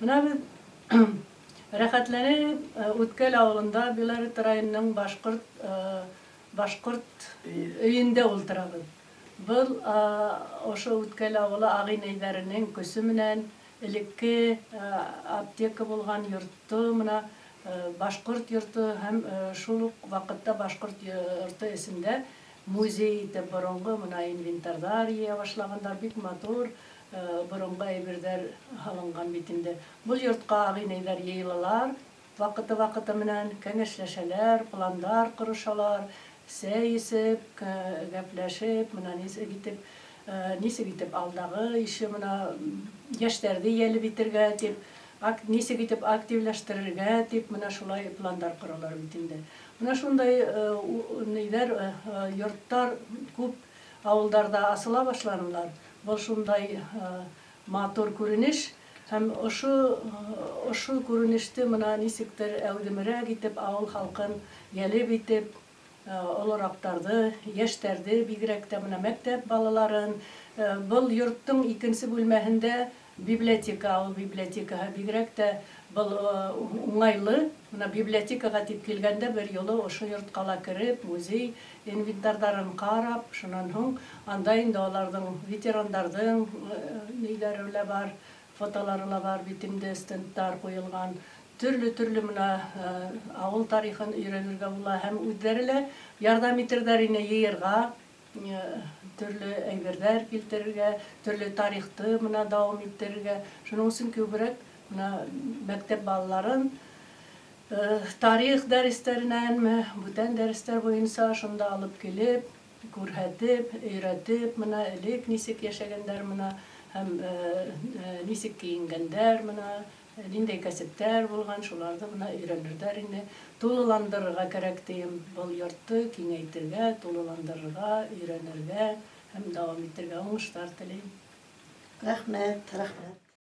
Мына бит рәхәтләнеп Үткәл авылында Белорет районының башкорт өйендә ултырабыз. Был ошо Үткәл авылы агый-нәйләренең көсө менән элекке аптека булган йорты, мына башкорт йорты һәм шул ук вакытта башкорт йорты эсендә музей итеп борынгы мына инвентарьлар ия башлагандар, бик матур борынгы әйберләр һалынган бит инде. Бу йортка агый-нәйләр йыелалар, вакыты менән кәңәшләшәләр, пландар корышалар, сәй исеп, гәпләшеп, мына нисек итеп алдагы ише мына яшьләрне ялеп итәргә дип, нисек итеп активләштерергә дип, мына шулай пландар коралар бит инде. Мына шундай йорттар күп авылдарда асыла башланылар. Бұл шундай матур күренеш, һәм ошо күренеште мына нисектер әүдемрәк итеп авыл халкын ялеп итеп, олорактарды, яшьтәрне, бигрәк тә мына мәктәп балаларын, бұл йорттың икенче бүлмәһендә библиотека, авыл библиотекаһы бигрәк тә бұл уңайлы. Мына библиотекага дип килгәндә бер юлы ошо йорткала кереп, музей инвентарьларын карап, шуннан һуң анда инде аларның ветерандардың ниләре лә бар, фотолары ла бар, бит инде стендлар куелган. Төрле мына авыл тарихын өйрәнергә була һәм үзләре лә ярдәм итәргә йыерга, төрле әйберләр килтерергә, төрле тарихты мына дәвам иттерергә. Шуның өчен күбрәк мына мәктәп балаларын тарих дәресләреннән, бүтән дәресләр буенча шунда алып килеп, күрһәтеп, өйрәтеп, мына элек нисек яшәгәннәр, мына һәм нисек киенгәннәр, мына ниндәй кәсептәр булган, шуларны мына өйрәнерләр инде. Тулыландырырга кирәк дим, был йортты киңәйтергә, тулыландырырга, өйрәнергә һәм дәвам итәргә уңышлар телим. Рәхмәт.